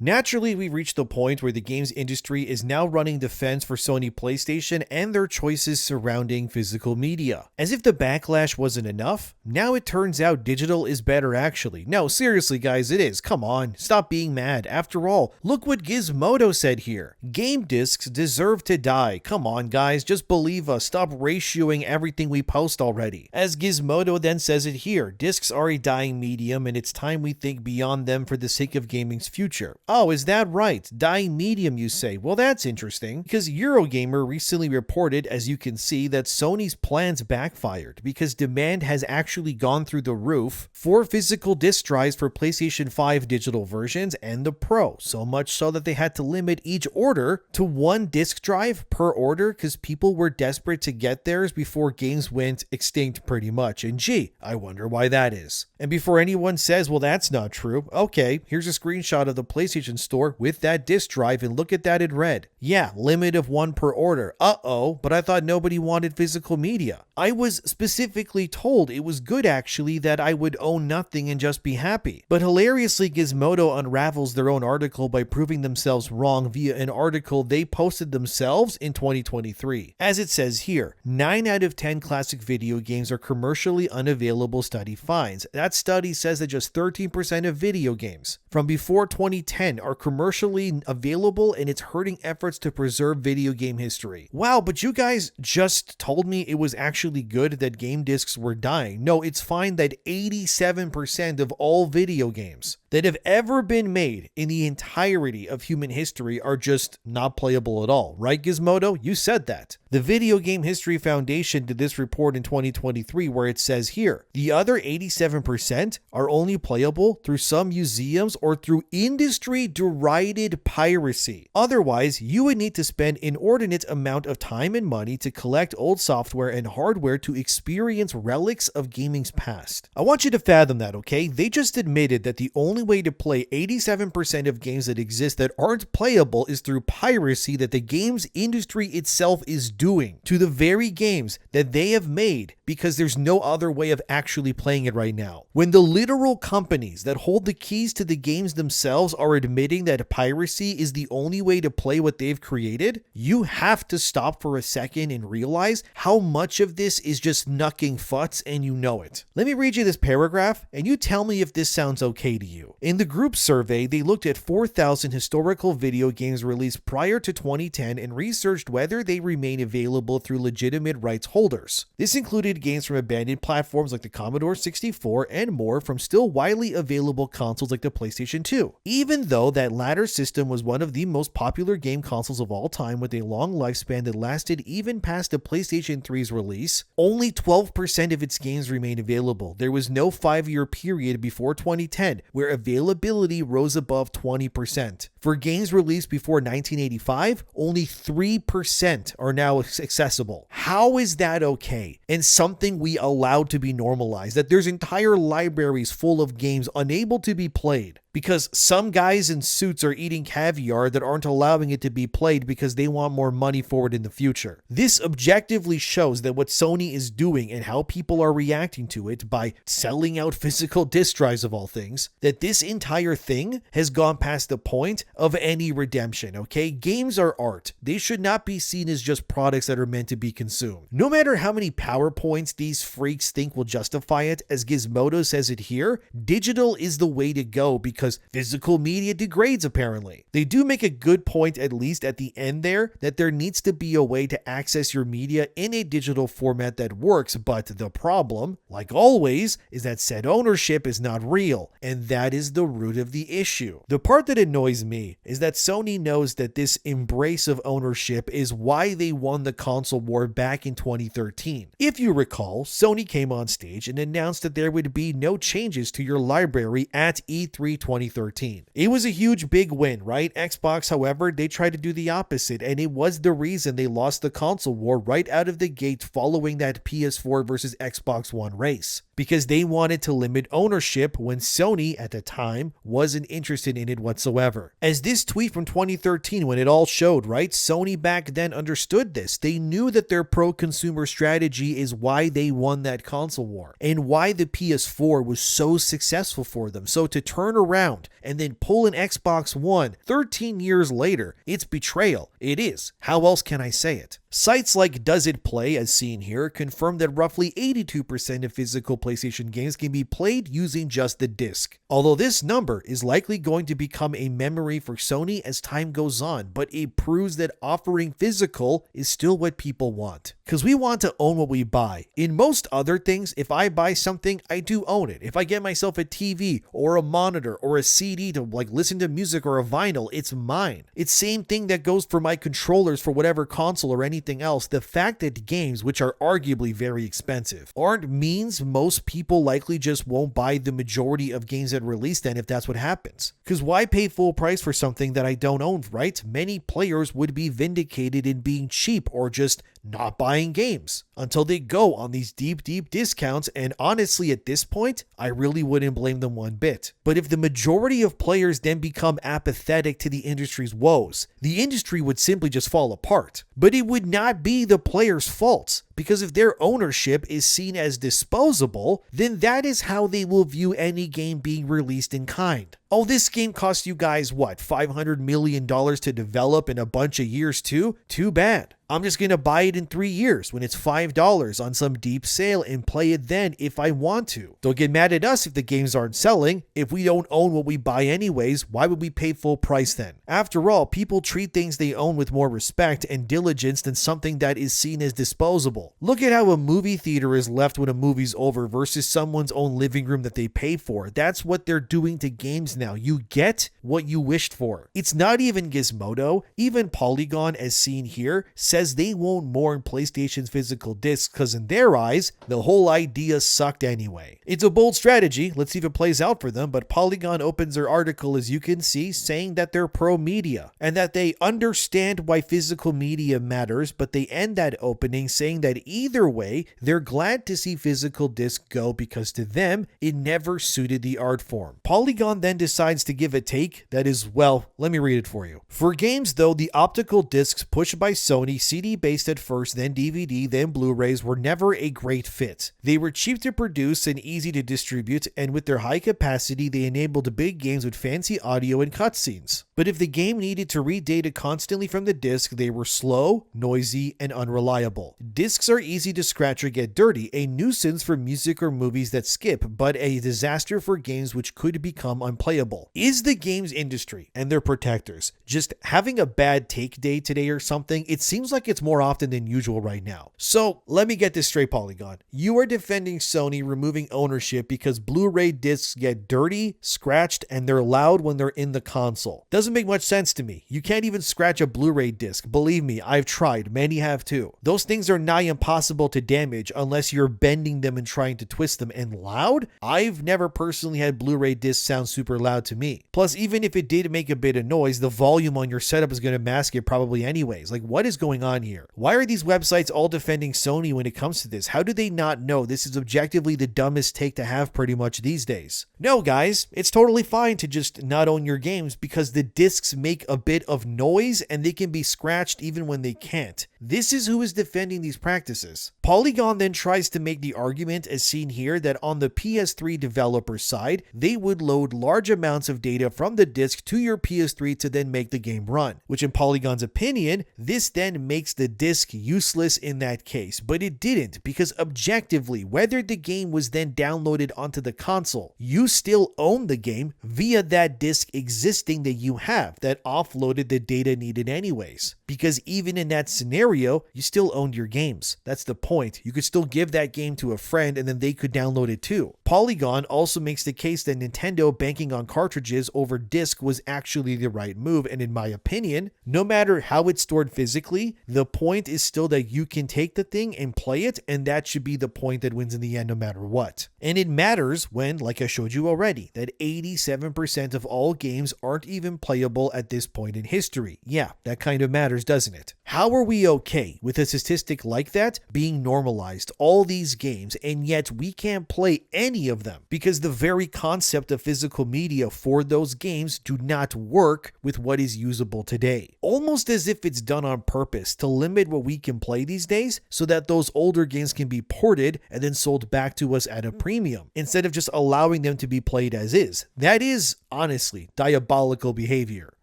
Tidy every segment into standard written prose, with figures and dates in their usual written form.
Naturally, we reached the point where the games industry is now running defense for Sony PlayStation and their choices surrounding physical media. As if the backlash wasn't enough, now it turns out digital is better actually. No, seriously guys, it is. Come on, stop being mad. After all, look what Gizmodo said here. Game discs deserve to die. Come on guys, just believe us. Stop ratioing everything we post already. As Gizmodo then says it here, discs are a dying medium and it's time we think beyond them for the sake of gaming's future. Oh, is that right? Dying medium, you say? Well, that's interesting, because Eurogamer recently reported, as you can see, that Sony's plans backfired because demand has actually gone through the roof for physical disc drives for PlayStation 5 digital versions and the Pro, so much so that they had to limit each order to one disc drive per order because people were desperate to get theirs before games went extinct pretty much. And gee, I wonder why that is. And before anyone says, well, that's not true, okay, here's a screenshot of the PlayStation Store with that disc drive and look at that in red. Yeah, limit of one per order. Uh-oh, but I thought nobody wanted physical media. I was specifically told it was good actually that I would own nothing and just be happy. But hilariously, Gizmodo unravels their own article by proving themselves wrong via an article they posted themselves in 2023. As it says here, 9 out of 10 classic video games are commercially unavailable, study finds. That study says that just 13% of video games from before 2010 are commercially available, and it's hurting efforts to preserve video game history. Wow, but you guys just told me it was actually good that game discs were dying. No, it's fine that 87% of all video games that have ever been made in the entirety of human history are just not playable at all, right, Gizmodo? You said that. The Video Game History Foundation did this report in 2023 where it says here, the other 87% are only playable through some museums or through industry-derided piracy. Otherwise, you would need to spend an inordinate amount of time and money to collect old software and hardware to experience relics of gaming's past. I want you to fathom that, okay? They just admitted that the only way to play 87% of games that exist that aren't playable is through piracy that the games industry itself is doing to the very games that they have made, because there's no other way of actually playing it right now. When the literal companies that hold the keys to the games themselves are admitting that piracy is the only way to play what they've created, you have to stop for a second and realize how much of this is just knucking futs, and you know it. Let me read you this paragraph and you tell me if this sounds okay to you. In the group survey, they looked at 4,000 historical video games released prior to 2010 and researched whether they remain available through legitimate rights holders. This included games from abandoned platforms like the Commodore 64 and more from still widely available consoles like the PlayStation 2. Even though that latter system was one of the most popular game consoles of all time with a long lifespan that lasted even past the PlayStation 3's release, only 12% of its games remain available. There was no 5-year period before 2010 where availability rose above 20%. For games released before 1985, only 3% are now accessible. How is that okay? And something we allowed to be normalized, that there's entire libraries full of games unable to be played because some guys in suits are eating caviar that aren't allowing it to be played because they want more money for it in the future. This objectively shows that what Sony is doing and how people are reacting to it by selling out physical disc drives of all things, that this entire thing has gone past the point of any redemption, okay? Games are art. They should not be seen as just products that are meant to be consumed. No matter how many PowerPoints these freaks think will justify it, as Gizmodo says it here, digital is the way to go because physical media degrades apparently. They do make a good point, at least at the end there, that there needs to be a way to access your media in a digital format that works, but the problem, like always, is that said ownership is not real, and that is the root of the issue. The part that annoys me is that Sony knows that this embrace of ownership is why they won the console war back in 2013. If you recall, Sony came on stage and announced that there would be no changes to your library at E3 2013. It was a huge big win, right? Xbox, however, they tried to do the opposite, and it was the reason they lost the console war right out of the gate following that PS4 versus Xbox One race, because they wanted to limit ownership when Sony at the time wasn't interested in it whatsoever. As this tweet from 2013 when it all showed, right? Sony back then understood this. They knew that their pro-consumer strategy is why they won that console war and why the PS4 was so successful for them. So to turn around around and then pull an Xbox One 13 years later, it's betrayal. It is. How else can I say it? Sites like Does It Play, as seen here, confirm that roughly 82% of physical PlayStation games can be played using just the disc. Although this number is likely going to become a memory for Sony as time goes on, but it proves that offering physical is still what people want. Because we want to own what we buy. In most other things, if I buy something, I do own it. If I get myself a TV or a monitor or a CD to listen to music or a vinyl, it's mine. It's same thing that goes for my controllers for whatever console or anything else. The fact that games, which are arguably very expensive, aren't means most people likely just won't buy the majority of games that release then if that's what happens. Because why pay full price for something that I don't own, right? Many players would be vindicated in being cheap or just not buying games until they go on these deep discounts, and honestly at this point I really wouldn't blame them one bit. But if the majority of players then become apathetic to the industry's woes, the industry would simply just fall apart. But it would not be the players' fault, because if their ownership is seen as disposable, then that is how they will view any game being released in kind. Oh, this game cost you guys what, $500 million to develop in a bunch of years too? Too bad. I'm just going to buy it in 3 years when it's $5 on some deep sale and play it then if I want to. Don't get mad at us if the games aren't selling. If we don't own what we buy anyways, why would we pay full price then? After all, people treat things they own with more respect and diligence than something that is seen as disposable. Look at how a movie theater is left when a movie's over versus someone's own living room that they pay for. That's what they're doing to games now. You get what you wished for. It's not even Gizmodo. Even Polygon, as seen here, says they won't mourn PlayStation's physical discs because in their eyes, the whole idea sucked anyway. It's a bold strategy. Let's see if it plays out for them, but Polygon opens their article, as you can see, saying that they're pro-media and that they understand why physical media matters, but they end that opening saying that either way, they're glad to see physical discs go because to them, it never suited the art form. Polygon then decides to give a take that is, well, let me read it for you. For games though, the optical discs pushed by Sony, CD based at first, then DVD, then Blu-rays, were never a great fit. They were cheap to produce and easy to distribute, and with their high capacity, they enabled big games with fancy audio and cutscenes. But if the game needed to read data constantly from the disc, they were slow, noisy, and unreliable. Discs are easy to scratch or get dirty, a nuisance for music or movies that skip, but a disaster for games which could become unplayable. Is the games industry and their protectors just having a bad take day today or something? It seems like it's more often than usual right now. So let me get this straight, Polygon. You are defending Sony removing ownership because Blu-ray discs get dirty, scratched, and they're loud when they're in the console. Doesn't make much sense to me. You can't even scratch a Blu-ray disc. Believe me, I've tried. Many have too. Those things are nigh impossible to damage unless you're bending them and trying to twist them. And loud? I've never personally had Blu-ray discs sound super loud to me. Plus, even if it did make a bit of noise, the volume on your setup is going to mask it probably anyways. Like, what is going on here? Why are these websites all defending Sony when it comes to this? How do they not know this is objectively the dumbest take to have pretty much these days? No, guys, it's totally fine to just not own your games because the discs make a bit of noise and they can be scratched even when they can't. This is who is defending these practices. Polygon then tries to make the argument, as seen here, that on the PS3 developer side, they would load large amounts of data from the disc to your PS3 to then make the game run, which in Polygon's opinion, this then makes the disc useless in that case. But it didn't, because objectively, whether the game was then downloaded onto the console, you still own the game via that disc existing that you have that offloaded the data needed anyways. Because even in that scenario, you still owned your games. That's the point. You could still give that game to a friend and then they could download it too. Polygon also makes the case that Nintendo banking on cartridges over disc was actually the right move, and in my opinion, no matter how it's stored physically, the point is still that you can take the thing and play it, and that should be the point that wins in the end no matter what. And it matters when, like I showed you already, that 87% of all games aren't even playable at this point in history. Yeah, that kind of matters, doesn't it? How are we okay with a statistic like that being normalized, all these games, and yet we can't play any of them because the very concept of physical media media for those games do not work with what is usable today. Almost as if it's done on purpose to limit what we can play these days so that those older games can be ported and then sold back to us at a premium, instead of just allowing them to be played as is. That is, honestly, diabolical behavior.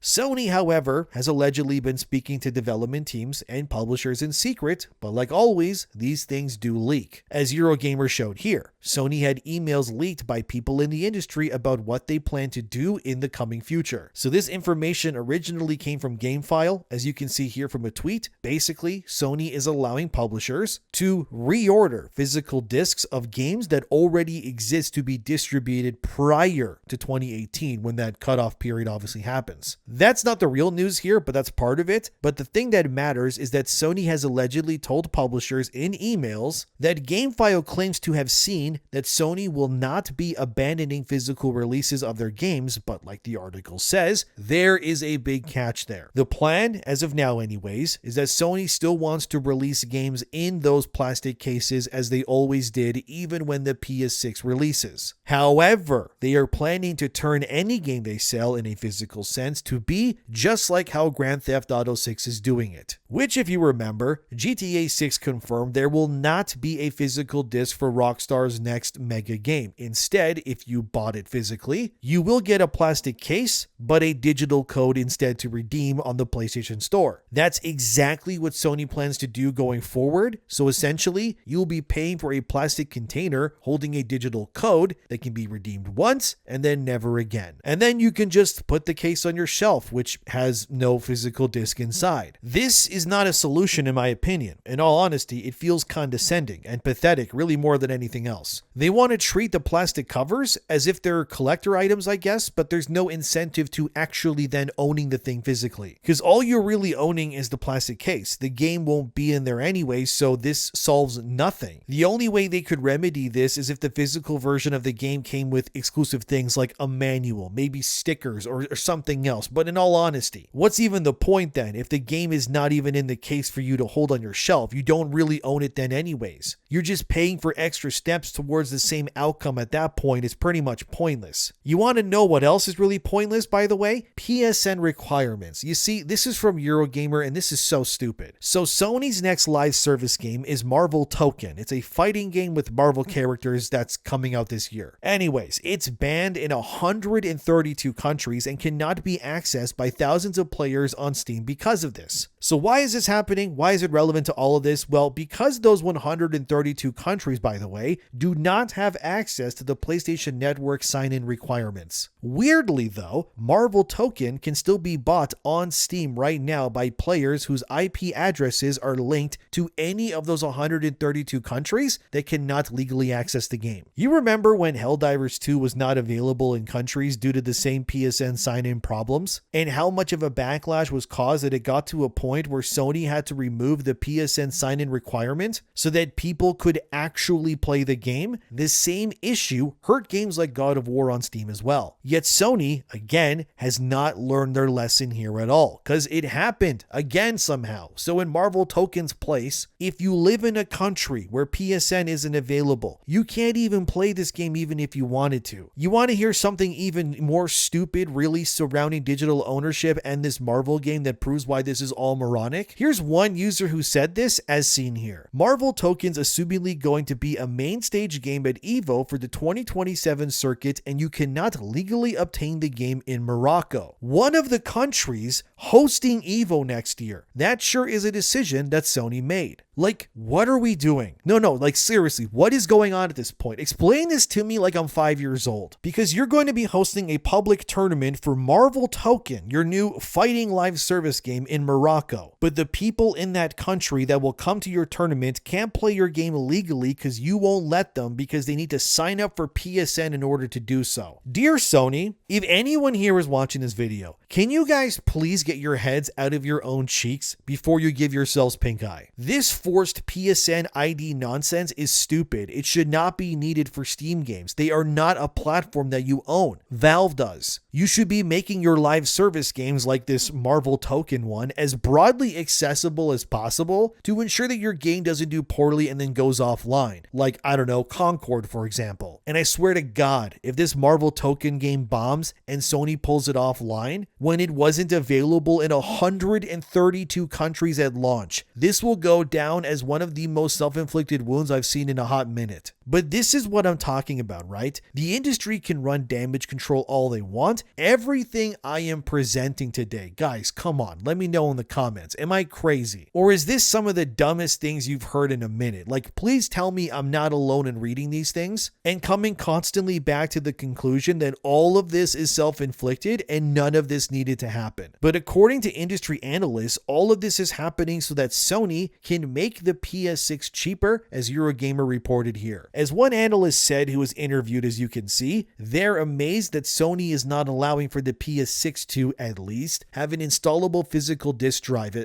Sony, however, has allegedly been speaking to development teams and publishers in secret, but like always, these things do leak. As Eurogamer showed here, Sony had emails leaked by people in the industry about what they plan to do in the coming future. So this information originally came from GameFile, as you can see here from a tweet. Basically, Sony is allowing publishers to reorder physical discs of games that already exist to be distributed prior to 2018, when that cutoff period obviously happens. That's not the real news here, but that's part of it. But the thing that matters is that Sony has allegedly told publishers in emails that GameFile claims to have seen that Sony will not be abandoning physical releases of their games, but like the article says, there is a big catch there. The plan, as of now anyways, is that Sony still wants to release games in those plastic cases as they always did, even when the PS6 releases. However, they are planning to turn any game they sell in a physical sense to be just like how Grand Theft Auto 6 is doing it. Which, if you remember, GTA 6 confirmed there will not be a physical disc for Rockstar's next mega game. Instead, if you bought it physically, you will get a plastic case, but a digital code instead to redeem on the PlayStation Store. That's exactly what Sony plans to do going forward. So essentially, you'll be paying for a plastic container holding a digital code that can be redeemed once and then never again. And then you can just put the case on your shelf, which has no physical disc inside. This is not a solution in my opinion. In all honesty, it feels condescending and pathetic, really more than anything else. They want to treat the plastic covers as if they're collector items, I guess, but there's no incentive to actually then owning the thing physically. Because all you're really owning is the plastic case. The game won't be in there anyway, so this solves nothing. The only way they could remedy this is if the physical version of the game came with exclusive things like a manual, maybe stickers or something else. But in all honesty, what's even the point then if the game is not even in the case for you to hold on your shelf? You don't really own it then anyways. You're just paying for extra steps towards the same outcome at that point. It's pretty much pointless. You want to know what else is really pointless, by the way? PSN requirements. You see, this is from Eurogamer and this is so stupid. So Sony's next live service game is Marvel Token. It's a fighting game with Marvel characters that's coming out this year. Anyways, it's banned in 132 countries and cannot be accessed by thousands of players on Steam because of this. So why is this happening? Why is it relevant to all of this? Well, because those 132 countries, by the way, do not have access to the PlayStation Network sign-in requirements. Weirdly though, Marvel Token can still be bought on Steam right now by players whose IP addresses are linked to any of those 132 countries that cannot legally access the game. You remember when Helldivers 2 was not available in countries due to the same PSN sign-in problems? And how much of a backlash was caused that it got to a point where Sony had to remove the PSN sign-in requirement so that people could actually play the game? This same issue hurt games like God of War on Steam as well. Yet Sony, again, has not learned their lesson here at all, because it happened again somehow. So in Marvel Token's place, if you live in a country where PSN isn't available, you can't even play this game even if you wanted to. You want to hear something even more stupid really surrounding digital ownership and this Marvel game that proves why this is all moronic? Here's one user who said this, as seen here. Marvel Token's assumingly going to be a main stage game at EVO for the 2027 circuit, and you cannot legally obtain the game in Morocco, one of the countries hosting EVO next year. That sure is a decision that Sony made. Like, what are we doing? No, like seriously, what is going on at this point? Explain this to me like I'm 5 years old. Because you're going to be hosting a public tournament for Marvel Token, your new fighting live service game in Morocco. But the people in that country that will come to your tournament can't play your game legally because you won't let them, because they need to sign up for PSN in order to do so. Dear Sony, if anyone here is watching this video, can you guys please get your heads out of your own cheeks before you give yourselves pink eye? This forced PSN ID nonsense is stupid. It should not be needed for Steam games. They are not a platform that you own. Valve does. You should be making your live service games like this Marvel token one as broadly accessible as possible to ensure that your game doesn't do poorly and then goes offline. Like, I don't know, Concord, for example. And I swear to God, if this Marvel token game bombs and Sony pulls it offline when it wasn't available in 132 countries at launch, this will go down as one of the most self-inflicted wounds I've seen in a hot minute. But this is what I'm talking about, right? The industry can run damage control all they want. Everything I am presenting today, guys, come on, let me know in the comments. Am I crazy? Or is this some of the dumbest things you've heard in a minute? Like, please tell me I'm not alone in reading these things and coming constantly back to the conclusion that all of this is self-inflicted and none of this needed to happen. But according to industry analysts, all of this is happening so that Sony can make the PS6 cheaper, as Eurogamer reported here. As one analyst said who was interviewed, as you can see, they're amazed that Sony is not allowing for the PS6 to, at least, have an installable physical disk drive.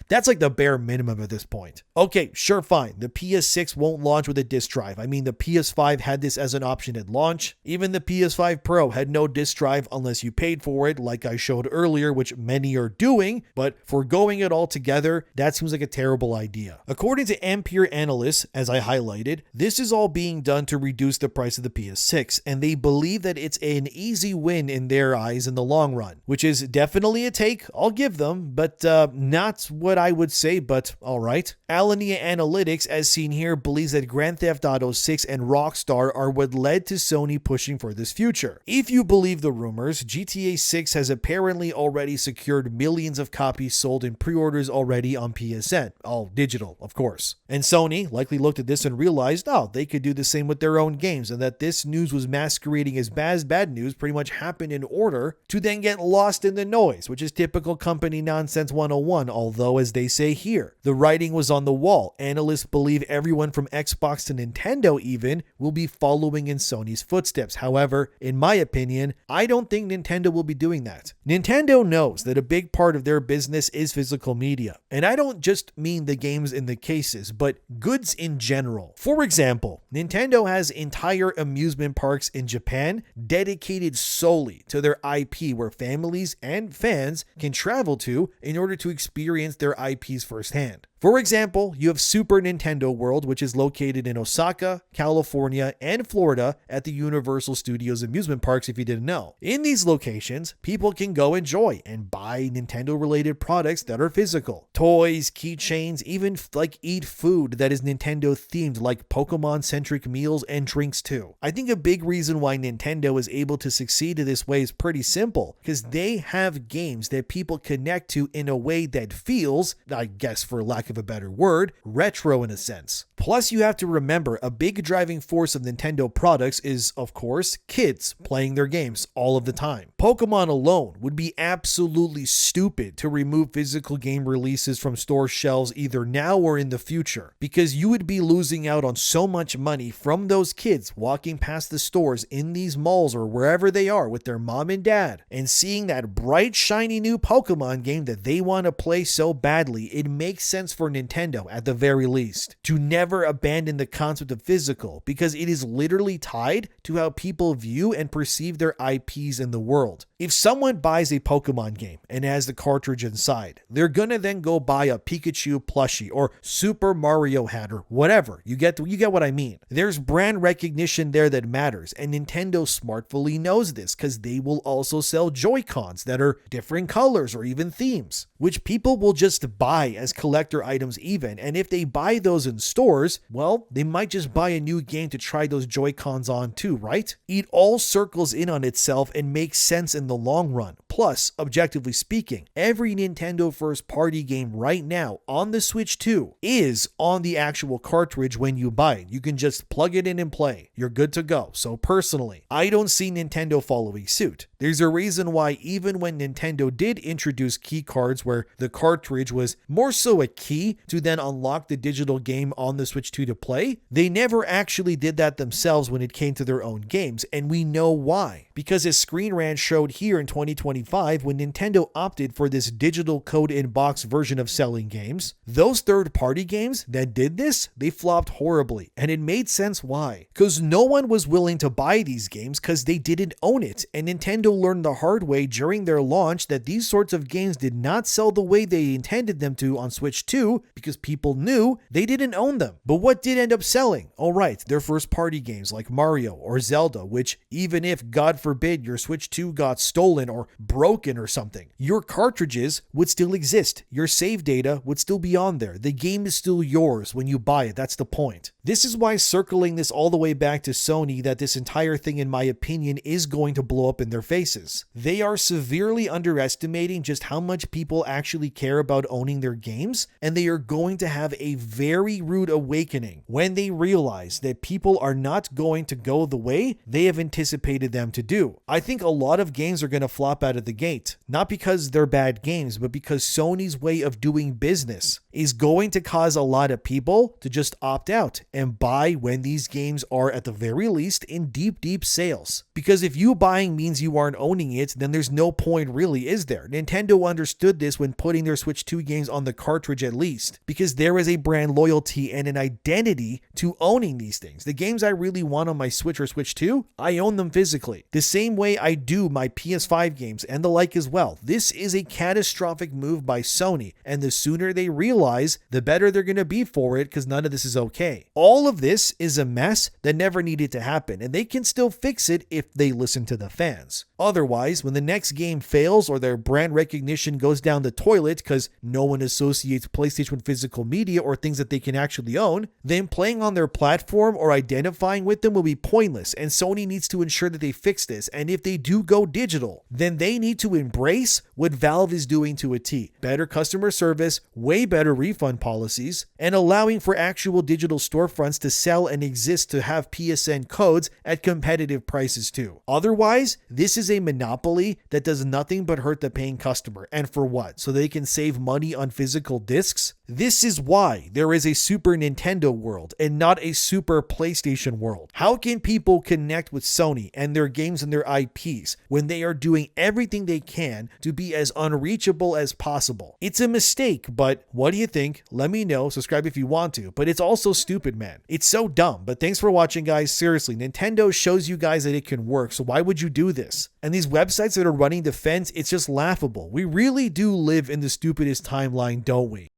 That's like the bare minimum at this point. Okay, sure, fine. The PS6 won't launch with a disk drive. I mean, the PS5 had this as an option at launch. Even the PS5 Pro had no disk drive unless you paid for it, like I showed earlier, which many are doing, but foregoing it altogether, that seems like a terrible idea. According to Ampere analysts, as I highlighted, this is all being done to reduce the price of the PS6, and they believe that it's an easy win in their eyes in the long run, which is definitely a take, I'll give them, but not what I would say, but alright. Alinea Analytics, as seen here, believes that Grand Theft Auto 6 and Rockstar are what led to Sony pushing for this future. If you believe the rumors, GTA 6 has apparently already secured millions of copies sold in pre-orders already on PSN, all digital, of course. And Sony likely looked at this and realized, oh, they could do the same with their own games, and that this news was masquerading as bad news pretty much happened in order to then get lost in the noise, which is typical company nonsense 101, although as they say here, the writing was on the wall. Analysts believe everyone from Xbox to Nintendo even will be following in Sony's footsteps. However, in my opinion, I don't think Nintendo will be doing that. Nintendo knows that a big part of their business is physical media, and I don't just mean the games in the cases, but goods in general. For example, Nintendo has entire amusement parks in Japan dedicated solely to their IP, where families and fans can travel to in order to experience their IPs firsthand. For example, you have Super Nintendo World, which is located in Osaka, California, and Florida at the Universal Studios amusement parks, if you didn't know. In these locations, people can go enjoy and buy Nintendo-related products that are physical. Toys, keychains, even like eat food that is Nintendo-themed, like Pokemon-centric meals and drinks too. I think a big reason why Nintendo is able to succeed in this way is pretty simple, because they have games that people connect to in a way that feels, I guess for lack of a better word, retro in a sense. Plus, you have to remember, a big driving force of Nintendo products is, of course, kids playing their games all of the time. Pokemon alone would be absolutely stupid to remove physical game releases from store shelves either now or in the future, because you would be losing out on so much money from those kids walking past the stores in these malls or wherever they are with their mom and dad and seeing that bright, shiny new Pokemon game that they want to play so badly. It makes sense for Nintendo, at the very least, to never abandon the concept of physical, because it is literally tied to how people view and perceive their IPs in the world. If someone buys a Pokemon game and has the cartridge inside, they're gonna then go buy a Pikachu plushie or Super Mario hat or whatever. You get what I mean. There's brand recognition there that matters, and Nintendo smartfully knows this, because they will also sell Joy-Cons that are different colors or even themes, which people will just buy as collector items even, and if they buy those in stores, well, they might just buy a new game to try those Joy-Cons on too, right? It all circles in on itself and makes sense in the long run. Plus, objectively speaking, every Nintendo first-party game right now on the Switch 2 is on the actual cartridge when you buy it. You can just plug it in and play. You're good to go. So personally, I don't see Nintendo following suit. There's a reason why even when Nintendo did introduce key cards where the cartridge was more so a key to then unlock the digital game on the Switch 2 to play, they never actually did that themselves when it came to their own games, and we know why. Because as Screen Rant showed here in 2025 when Nintendo opted for this digital code-in-box version of selling games. Those third-party games that did this, they flopped horribly, and it made sense why. Because no one was willing to buy these games because they didn't own it, and Nintendo learned the hard way during their launch that these sorts of games did not sell the way they intended them to on Switch 2 because people knew they didn't own them. But what did end up selling? Alright, their first-party games like Mario or Zelda, which even if, God forbid, your Switch 2 got stolen or broken or something, your cartridges would still exist. Your save data would still be on there. The game is still yours when you buy it. That's the point. This is why circling this all the way back to Sony, that this entire thing, in my opinion, is going to blow up in their faces. They are severely underestimating just how much people actually care about owning their games, and they are going to have a very rude awakening when they realize that people are not going to go the way they have anticipated them to do. I think a lot of games are going to flop out of the gate, not because they're bad games, but because Sony's way of doing business is going to cause a lot of people to just opt out and buy when these games are at the very least in deep sales. Because if you buying means you aren't owning it, then there's no point really, is there? Nintendo understood this when putting their Switch 2 games on the cartridge at least, because there is a brand loyalty and an identity to owning these things. The games I really want on my Switch or Switch 2, I own them physically. The same way I do my PS5 games and the like as well. This is a catastrophic move by Sony, and the sooner they realize, the better they're going to be for it, because none of this is okay. All of this is a mess that never needed to happen, and they can still fix it if they listen to the fans. Otherwise, when the next game fails or their brand recognition goes down the toilet because no one associates PlayStation with physical media or things that they can actually own, then playing on their platform or identifying with them will be pointless, and Sony needs to ensure that they fix this. And if they do go digital, then they need to embrace what Valve is doing to a T. Better customer service, way better refund policies, and allowing for actual digital storefronts to sell and exist to have PSN codes at competitive prices too. Otherwise, this is a monopoly that does nothing but hurt the paying customer. And for what? So they can save money on physical discs? This is why there is a Super Nintendo world and not a Super PlayStation world. How can people connect with Sony and their games and their IPs when they are doing everything they can to be as unreachable as possible? It's a mistake, but what do you think? Let me know. Subscribe if you want to, but it's also stupid, man. It's so dumb. But thanks for watching, guys. Seriously, Nintendo shows you guys that it can work, so why would you do this? And these websites that are running defense, it's just laughable. We really do live in the stupidest timeline, don't we?